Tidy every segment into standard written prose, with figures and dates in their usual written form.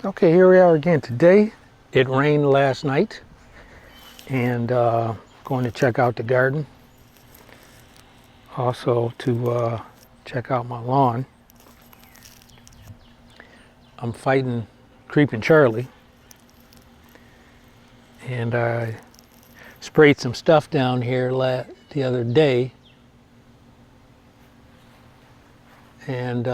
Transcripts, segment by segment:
Okay, here we are again today. It rained last night, and going to check out the garden. Also to check out my lawn. I'm fighting Creeping Charlie, and I sprayed some stuff down here the other day, and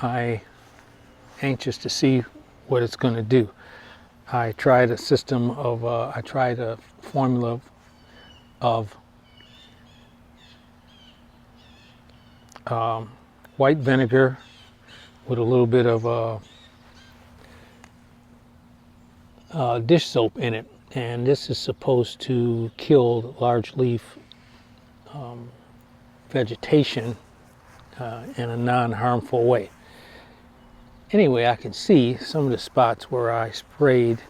I anxious to see what it's going to do. I tried a formula of white vinegar with a little bit of dish soap in it, and this is supposed to kill large leaf vegetation in a non-harmful way. Anyway, I can see some of the spots where I sprayed.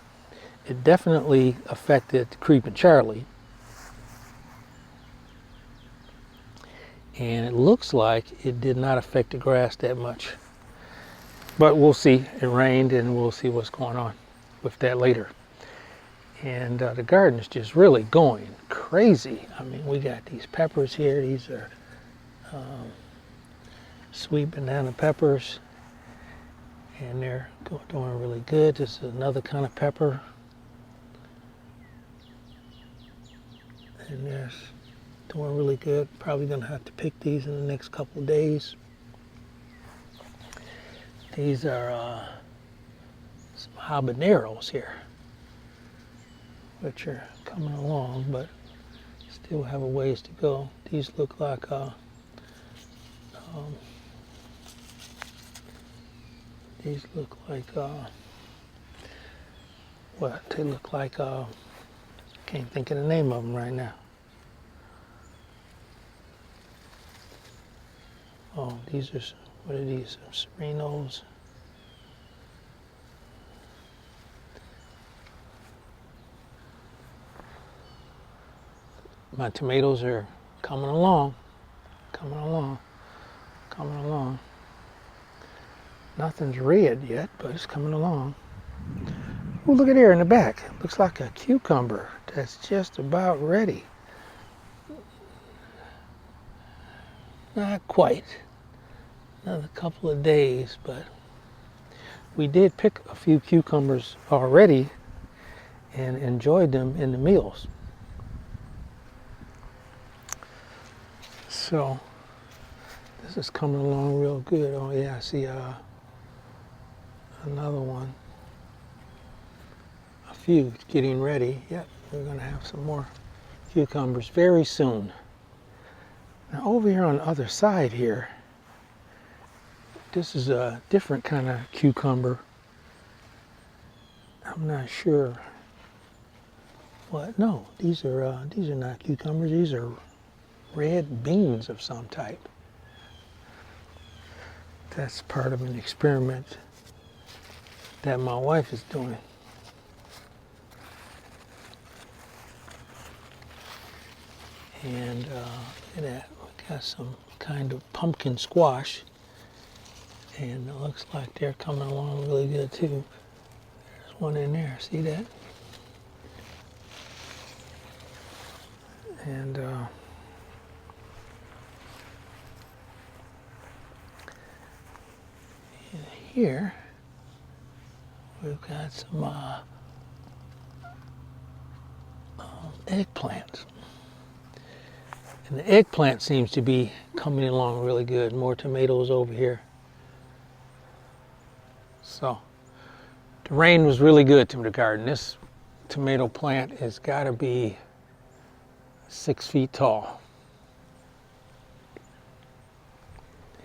It definitely affected Creeping Charlie, and it looks like it did not affect the grass that much. But we'll see. It rained, and we'll see what's going on with that later. And the garden is just really going crazy. I mean, we got these peppers here. These are sweet banana peppers, and they're doing really good. This is another kind of pepper, and they're doing really good. Probably gonna have to pick these in the next couple of days. These are some habaneros here, which are coming along, but still have a ways to go. These look like what? They look like can't think of the name of them right now. Oh, these are, what are these? Serenos. My tomatoes are coming along, coming along, coming along. Nothing's red yet, but it's coming along. Oh, look at here in the back. Looks like a cucumber that's just about ready. Not quite. Another couple of days, but we did pick a few cucumbers already and enjoyed them in the meals. So this is coming along real good. Oh yeah, I see another one. A few getting ready. Yep, we're gonna have some more cucumbers very soon. Now over here on the other side here, this is a different kind of cucumber. I'm not sure what. No, these are not cucumbers. These are red beans of some type. That's part of an experiment that my wife is doing. And look at that. We got some kind of pumpkin squash, and it looks like they're coming along really good too. There's one in there. See that? And here we've got some eggplants. And the eggplant seems to be coming along really good. More tomatoes over here. So the rain was really good to the garden. This tomato plant has got to be 6 feet tall.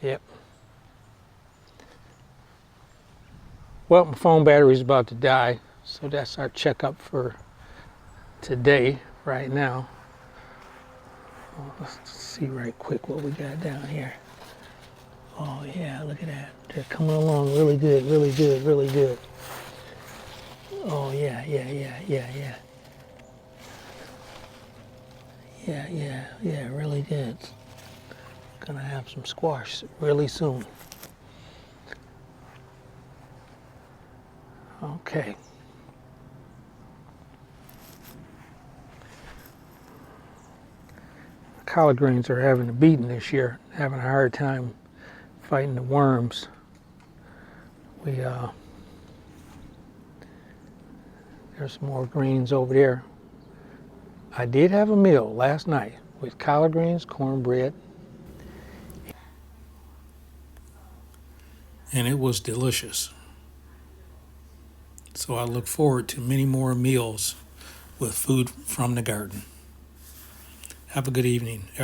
Yep. Well, my phone battery is about to die, so that's our checkup for today, right now. Well, let's see right quick what we got down here. Oh yeah, look at that. They're coming along really good, really good, really good. Oh yeah. Yeah, really good. Gonna have some squash really soon. Okay. Collard greens are having a beating this year, having a hard time fighting the worms. There's some more greens over there. I did have a meal last night with collard greens, cornbread, and it was delicious. So I look forward to many more meals with food from the garden. Have a good evening.